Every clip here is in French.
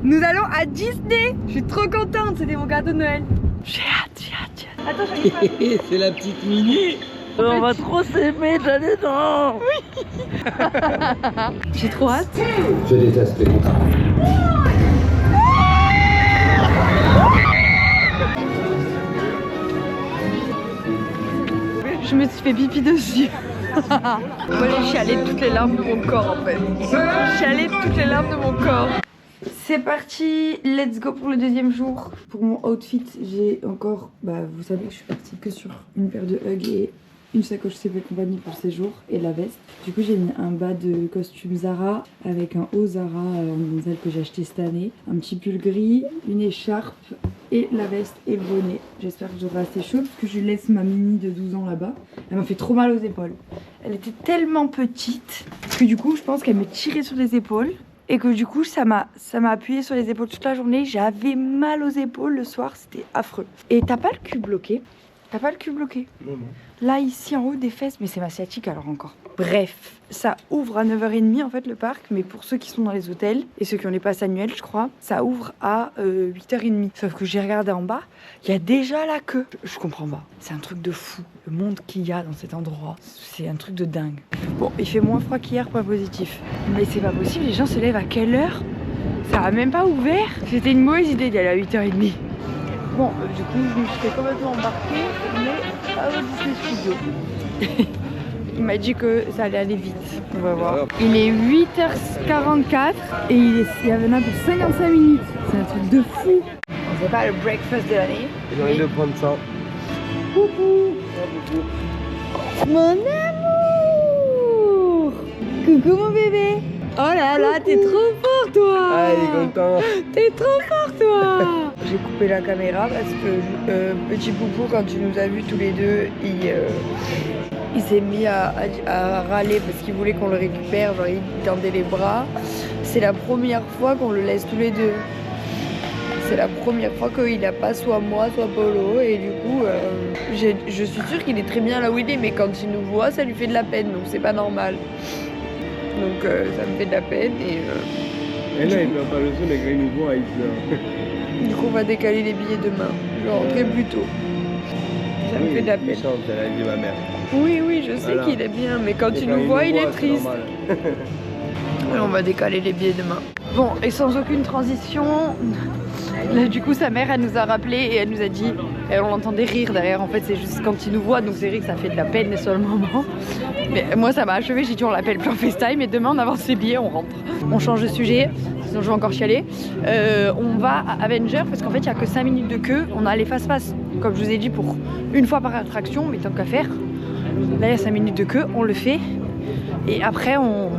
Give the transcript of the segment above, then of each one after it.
Nous allons à Disney. Je suis trop contente, c'était mon cadeau de Noël. J'ai hâte, j'ai hâte, j'ai hâte. Attends, j'arrive pas. C'est la petite Minnie. On va trop s'aimer là-dedans. Oui. J'ai trop hâte. Je déteste les contrats. Je me suis fait pipi dessus. Moi j'ai chialé toutes les larmes de mon corps en fait. J'ai chialé toutes les larmes de mon corps. C'est parti, let's go pour le deuxième jour. Pour mon outfit, j'ai encore, vous savez que je suis partie que sur une paire de Hugg et une sacoche CP Compagnie pour le séjour et la veste. Du coup j'ai mis un bas de costume Zara avec un haut Zara en gonzelle que j'ai acheté cette année. Un petit pull gris, une écharpe et la veste et le bonnet. J'espère que j'aurai assez chaud parce que je laisse ma Mini de 12 ans là-bas. Elle m'a fait trop mal aux épaules. Elle était tellement petite que du coup je pense qu'elle me tirait sur les épaules. Et que du coup ça m'a appuyé sur les épaules toute la journée. J'avais mal aux épaules le soir, c'était affreux. Et t'as pas le cul bloqué? T'as pas le cul bloqué? Non. Là ici en haut des fesses, mais c'est ma sciatique alors encore. Bref, ça ouvre à 9h30 en fait le parc, mais pour ceux qui sont dans les hôtels et ceux qui ont les passes annuelles je crois, ça ouvre à 8h30. Sauf que j'ai regardé en bas, il y a déjà la queue. Je comprends pas, c'est un truc de fou. Le monde qu'il y a dans cet endroit, c'est un truc de dingue. Bon, il fait moins froid qu'hier, point positif. Mais c'est pas possible, les gens se lèvent à quelle heure? Ça a même pas ouvert. C'était une mauvaise idée d'y aller à 8h30. Bon, du coup, je me suis fait complètement embarquer, mais à Disney Studio. Il m'a dit que ça allait aller vite. On va voir. Il est 8h44 et il y en a pour 55 minutes. C'est un truc de fou. C'est pas le breakfast de l'année. J'ai envie de prendre ça. Coucou. Mon amour. Coucou mon bébé. Oh là là, t'es trop fort toi. Ah, il est content. T'es trop fort toi. J'ai coupé la caméra parce que petit Poupou, quand tu nous as vus tous les deux, il s'est mis à râler parce qu'il voulait qu'on le récupère, genre il tendait les bras. C'est la première fois qu'on le laisse tous les deux. C'est la première fois qu'il n'a pas soit moi, soit Polo. Et du coup, je suis sûre qu'il est très bien là où il est, mais quand il nous voit, ça lui fait de la peine, donc c'est pas normal. Donc ça me fait de la peine Et là, il pleure pas le son, mais quand il nous voit, il pleure. du coup on va décaler les billets demain, genre très plus tôt. Ça me fait de la peine. Chante, elle a dit ma mère. Oui, oui, je sais Voilà. qu'il est bien, mais quand Et il nous voit, il est c'est triste. normal. Et on va décaler les billets demain. Bon, et sans aucune transition, là, du coup sa mère elle nous a rappelé et elle nous a dit, et on l'entendait rire derrière, en fait c'est juste quand il nous voit, donc c'est vrai que ça fait de la peine sur le moment. Mais moi ça m'a achevé, j'ai dit on l'appelle plan FaceTime et demain on avance les billets, on rentre. On change de sujet, sinon je vais encore chialer. On va à Avenger parce qu'en fait il n'y a que 5 minutes de queue, on a les fast-pass, comme je vous ai dit, pour une fois par attraction, mais tant qu'à faire. Là il y a 5 minutes de queue, on le fait et après on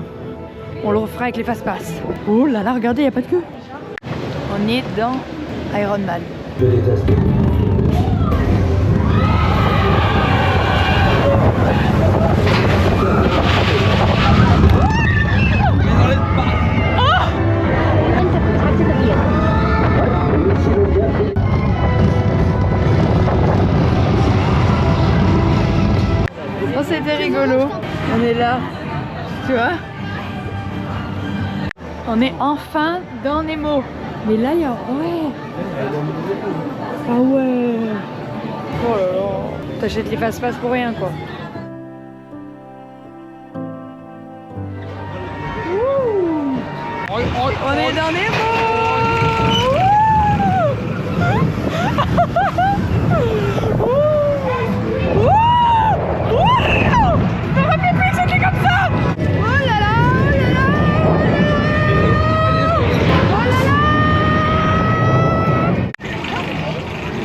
le refera avec les fast-pass. Oh là là, regardez, il n'y a pas de queue. On est dans Iron Man. Je déteste les contrats. Oh, c'était rigolo. On est là, tu vois. On est enfin dans Nemo. Mais là, il y a... Ouais. Ah ouais. Oh là là. T'achètes les fast-pass pour rien, quoi. Ouh. On est dans Nemo.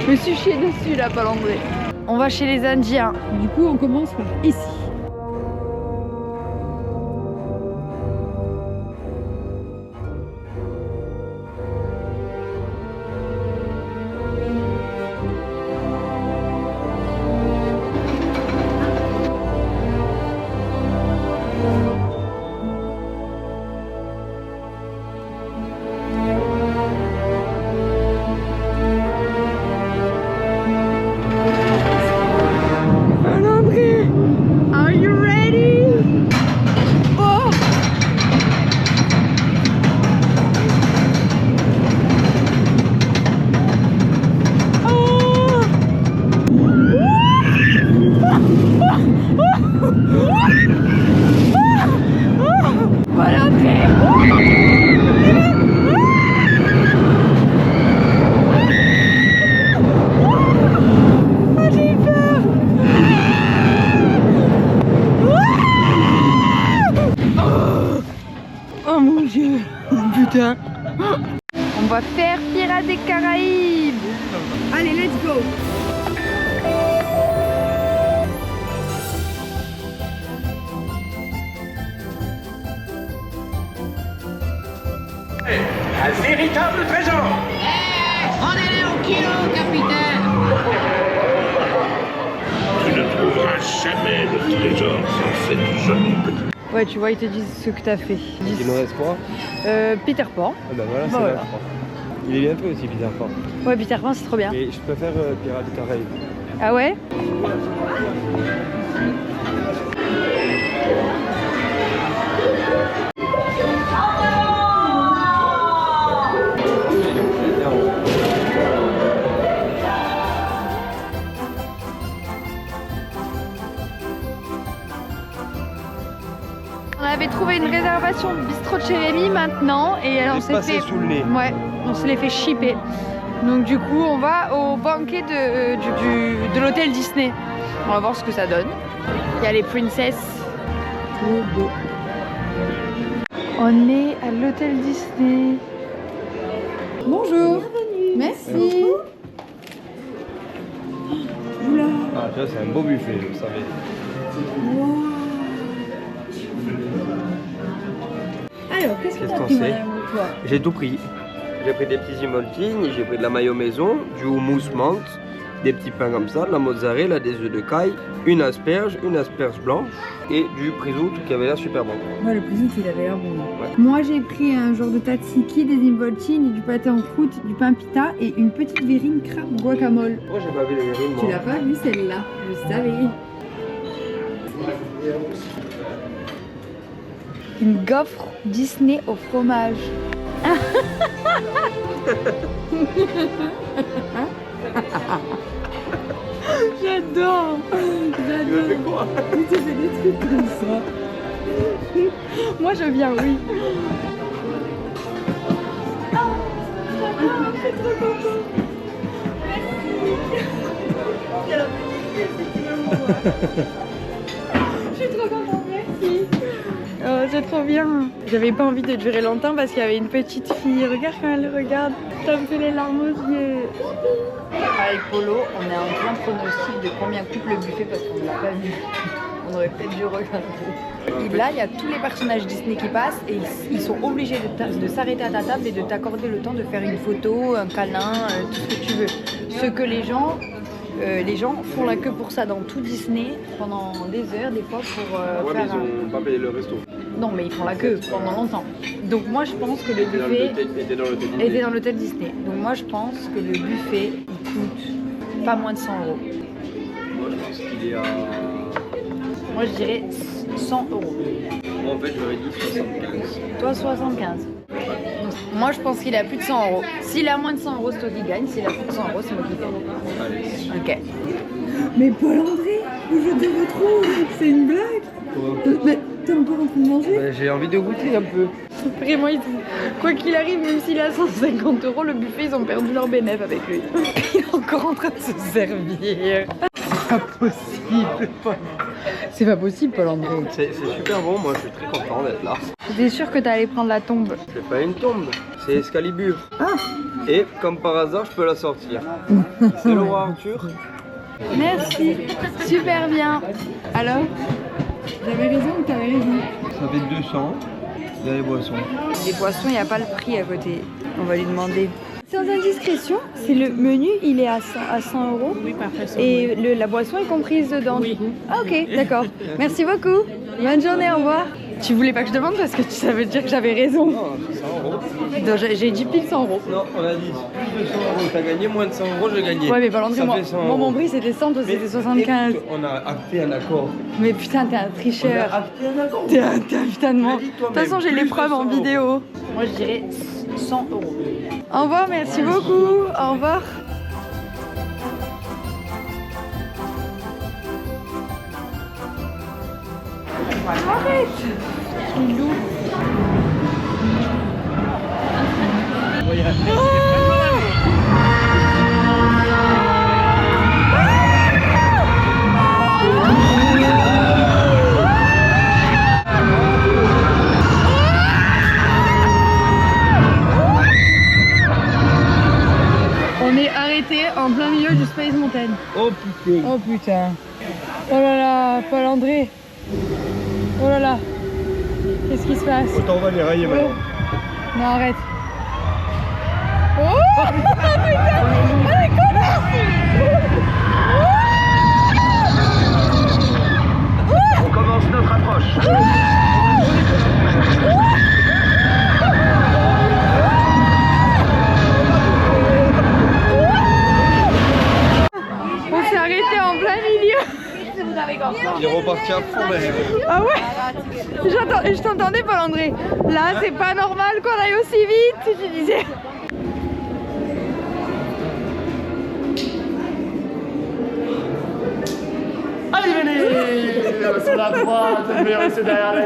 Je me suis chiée dessus là, Palandré. On va chez les Indiens. Du coup, on commence par ici. va faire Pirates des Caraïbes. Allez, let's go. Un véritable trésor. Prenez-les au kilo, capitaine. Tu ne trouveras jamais le trésor sans cette jolie petite. Ouais, tu vois, ils te disent ce que t'as fait. Il nous reste quoi? Peter Pan. Ah bah voilà, c'est Voilà. là, je crois. Il est bien fait aussi, Peter Pan. Ouais, Peter Pan, c'est trop bien. Mais je préfère Pirates des Caraïbes. Ah ouais? On avait trouvé une réservation de bistrot de chez Rémi maintenant et on s'est passé fait sous le nez. Ouais, on se les fait shipper. Donc du coup, on va au banquet de l'hôtel Disney. On va voir ce que ça donne. Il y a les princesses. Trop beau. On est à l'hôtel Disney. Bonjour. Bienvenue. Merci. Oula. Ah, tu vois, c'est un beau buffet, vous savez. Alors, qu'est-ce que Qu'est-ce t'as qu'on pris, sait madame, toi? J'ai tout pris. J'ai pris des petits imoltines, j'ai pris de la mayo maison, du houmous menthe, des petits pains comme ça, de la mozzarella, des œufs de caille, une asperge blanche et du prisou qui avait l'air super bon. Ouais, le prisou, il avait l'air bon. Ouais. Moi, j'ai pris un genre de tzatziki, des involtines, du pâté en croûte, du pain pita et une petite verrine crabe guacamole. Moi j'ai pas vu les verrines, moi. Tu l'as pas vu celle-là? Je savais. Une gaufre Disney au fromage. J'adore. Tu fais quoi? Tu te fais des trucs comme ça. Moi je viens, oui. Je suis trop contente, merci. Oh, c'est trop bien. J'avais pas envie de durer longtemps parce qu'il y avait une petite fille. Regarde quand elle regarde. Ça me fait les larmes aux yeux. Avec Polo, on est en plein pronostic de combien coûte le buffet parce qu'on ne l'a pas vu. On aurait peut-être dû regarder. Et là, il y a tous les personnages Disney qui passent et ils sont obligés de s'arrêter à ta table et de t'accorder le temps de faire une photo, un câlin, tout ce que tu veux. Ce que les gens font la queue pour ça dans tout Disney pendant des heures, des fois pour Ouais, mais faire ils ont pas payé le resto. Non, mais ils font la queue pendant longtemps. Donc moi, je pense que le buffet Était dans l'hôtel. était dans l'hôtel Disney. Donc moi, je pense que le buffet, il coûte pas moins de 100 euros. Moi je pense qu'il est à... Moi, je dirais 100 euros. Moi en fait j'aurais dit 75. Toi, 75. Moi, je pense qu'il a plus de 100 euros. S'il a moins de 100 euros, c'est toi qui gagne. S'il a plus de 100 euros, c'est moi qui gagne. Allez. Ok. Mais Paul-André, je te retrouve. C'est une blague. Mais t'es encore en train de manger? Bah, j'ai envie de goûter un peu. Vraiment, quoi qu'il arrive, même s'il a 150 euros, le buffet, ils ont perdu leur bénéfice avec lui. Il est encore en train de se servir. C'est pas possible. C'est pas possible, Paul-André. C'est super bon, moi je suis très content d'être là. J'étais sûre que t'allais prendre la tombe. C'est pas une tombe, c'est Excalibur. Et comme par hasard, je peux la sortir. C'est le roi Arthur. Merci. Super bien. Alors? J'avais raison ou t'avais raison? Ça fait 200. Il y a les boissons. Les poissons, il n'y a pas le prix à côté. On va lui demander. Sans indiscrétion, c'est le menu, il est à 100 euros. Oui, parfait. Et la boisson est comprise dedans. Oui. Ah, ok, d'accord. Merci beaucoup. Bonne journée, au revoir. Tu voulais pas que je demande parce que ça veut dire que j'avais raison. Non, c'est 100 euros. Donc, j'ai dit pile 100 euros. Non, on a dit plus de 100 euros, t'as gagné, moins de 100 euros, j'ai gagné. Ouais, mais Valentin, Ça moi, fait 100 moi, euros. mon prix c'était 100, toi Mais c'était 75. écoute, on a acté un accord. Mais putain, t'es un On a tricheur. acté un accord. T'es un putain de Je mort. l'ai dit De toi-même, toute façon, j'ai plus les de preuves 100 en euros. vidéo. Moi, je dirais 100 euros. Au revoir, merci beaucoup. Au revoir. Arrête. Il est lourd. plein milieu du Space Mountain. Oh putain. Oh putain. Oh là là, Paul-André. Oh là là. Qu'est-ce qui se passe? Autant on va les railler maintenant. Non, arrête. Oh putain. Allez, connard. On commence notre approche. On s'est arrêté en plein milieu. Il est reparti à fond derrière. Ah ouais. Je t'entendais Paul-André. Là c'est pas normal qu'on aille aussi vite, tu disais. Allez, venez sur la droite, je vais rester derrière la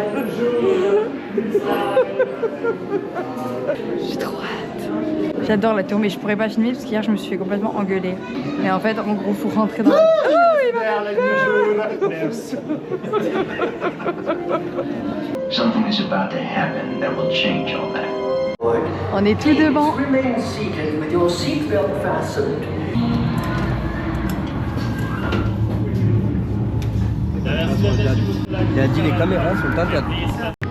J'ai trop hâte. J'adore la tour mais je pourrais pas filmer parce qu'hier je me suis fait complètement engueuler. Et en fait en gros faut rentrer dans la... derrière la ligne jaune. Merci. Something is about to happen that will change all that. On est tous devant. Remain seated with your seatbelt fastened. Il a dit les caméras sont interdtes.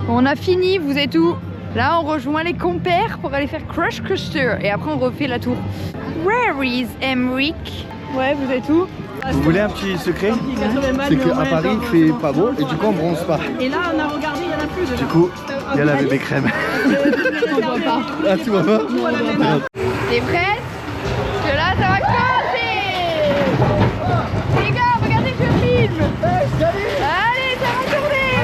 On a fini, vous êtes où? Là on rejoint les compères pour aller faire Crush Coaster et après on refait la tour. Where is Emric? Ouais, vous êtes où? Vous voulez un petit secret? C'est qu'à Paris il fait pas beau et du coup on bronze pas. Et là, on a regardé, il y en a plus déjà. Du coup, il y a la bébé crème. On voit pas. Ah, tu vois pas? T'es prête? Parce que là ça va commencer. Les gars, regardez que je filme. Allez, ça va tourner.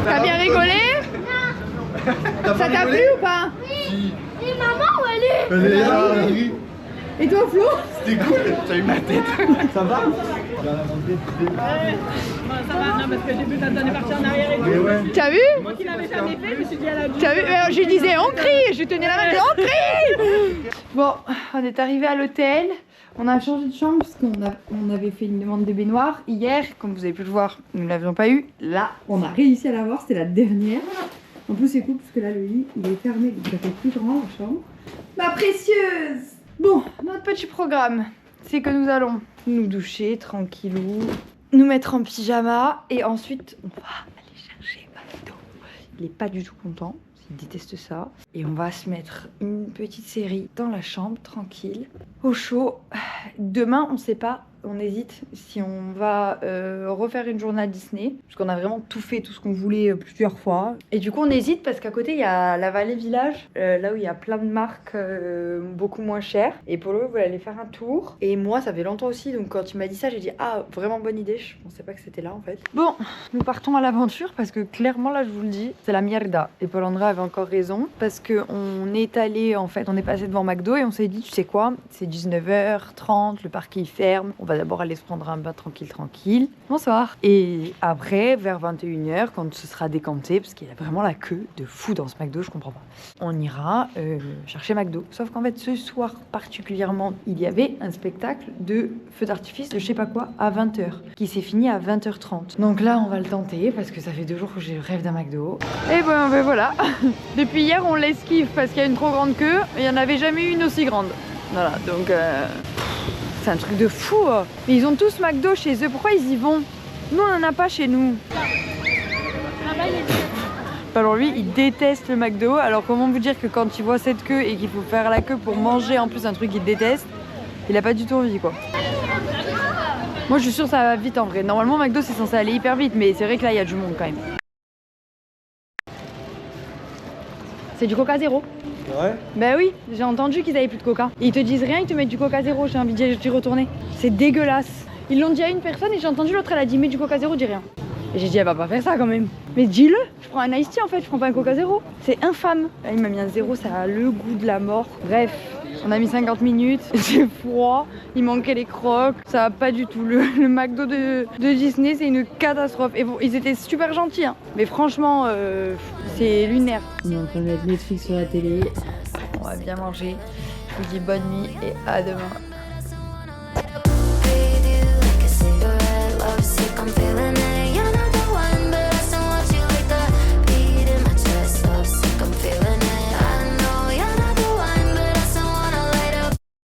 T'as bien rigolé? Ça t'a plu ou pas? Et maman, où elle est? Elle est là, oui. Et toi Flo? C'était cool, t'as eu ma tête. Ça va? Ça va, non, parce que j'ai vu quand on est parti en arrière et tout. T'as vu? Moi qui l'avais jamais fait, je me suis dit à la T'as vu? Mais je disais on crie, je tenais la main, on crie. Bon, on est arrivé à l'hôtel. On a changé de chambre parce qu'on avait fait une demande de baignoire hier. Comme vous avez pu le voir, nous ne l'avions pas eu. Là, On a réussi à l'avoir, c'était la dernière. En plus c'est cool parce que là le lit il est fermé donc ça fait plus grand la chambre. Ma précieuse! bon, notre petit programme, c'est que nous allons nous doucher tranquillou, nous mettre en pyjama et ensuite on va aller chercher McDo. Il est pas du tout content. Il déteste ça. Et on va se mettre une petite série dans la chambre, tranquille, au chaud. Demain, on sait pas, on hésite si on va refaire une journée à Disney. Parce qu'on a vraiment tout fait, tout ce qu'on voulait plusieurs fois. Et du coup, on hésite parce qu'à côté, il y a la Vallée Village, là où il y a plein de marques beaucoup moins chères. Et Polo, il voulait aller faire un tour. Et moi, ça fait longtemps aussi. Donc quand il m'a dit ça, j'ai dit, ah, vraiment bonne idée. Je pensais pas que c'était là, en fait. Bon, nous partons à l'aventure parce que clairement, là, je vous le dis, c'est la mierda. Et Paul-André avait encore raison parce qu'on est allé, en fait, on est passé devant McDo et on s'est dit, tu sais quoi, c'est 19h30, le parking ferme, on va d'abord aller se prendre un bain tranquille. Bonsoir. Et après, vers 21h, quand ce sera décanté, parce qu'il y a vraiment la queue de fou dans ce McDo, je comprends pas, on ira chercher McDo. Sauf qu'en fait, ce soir particulièrement, il y avait un spectacle de feu d'artifice de je sais pas quoi à 20h, qui s'est fini à 20h30. Donc là, on va le tenter parce que ça fait 2 jours que j'ai rêve d'un McDo. Et ben voilà. Depuis hier, on l'esquive parce qu'il y a une trop grande queue. Il n'y en avait jamais eu une aussi grande. Voilà, donc c'est un truc de fou. Mais ils ont tous McDo chez eux. Pourquoi ils y vont? Nous, on n'en a pas chez nous. Alors lui, il déteste le McDo. Alors comment vous dire que quand il voit cette queue et qu'il faut faire la queue pour manger en plus un truc qu'il déteste, il a pas du tout envie, quoi. Moi, je suis sûre que ça va vite en vrai. Normalement, McDo, c'est censé aller hyper vite, mais c'est vrai que là, il y a du monde quand même. C'est du Coca zéro. Ouais. Bah oui, j'ai entendu qu'ils avaient plus de Coca. Ils te disent rien, ils te mettent du Coca zéro, j'ai envie d'y retourner. C'est dégueulasse. Ils l'ont dit à une personne et j'ai entendu l'autre, elle a dit mets du Coca zéro, dis rien. Et j'ai dit elle va pas faire ça quand même. Mais dis-le, je prends un iced tea en fait, je prends pas un Coca zéro. C'est infâme. Là, il m'a mis un zéro, ça a le goût de la mort. Bref, on a mis 50 minutes, c'est froid, il manquait les crocs, ça va pas du tout. Le McDo de Disney, c'est une catastrophe. Et bon, ils étaient super gentils, hein. Mais franchement, c'est lunaire. On est en train de mettre Netflix sur la télé. On va bien manger. Je vous dis bonne nuit et à demain.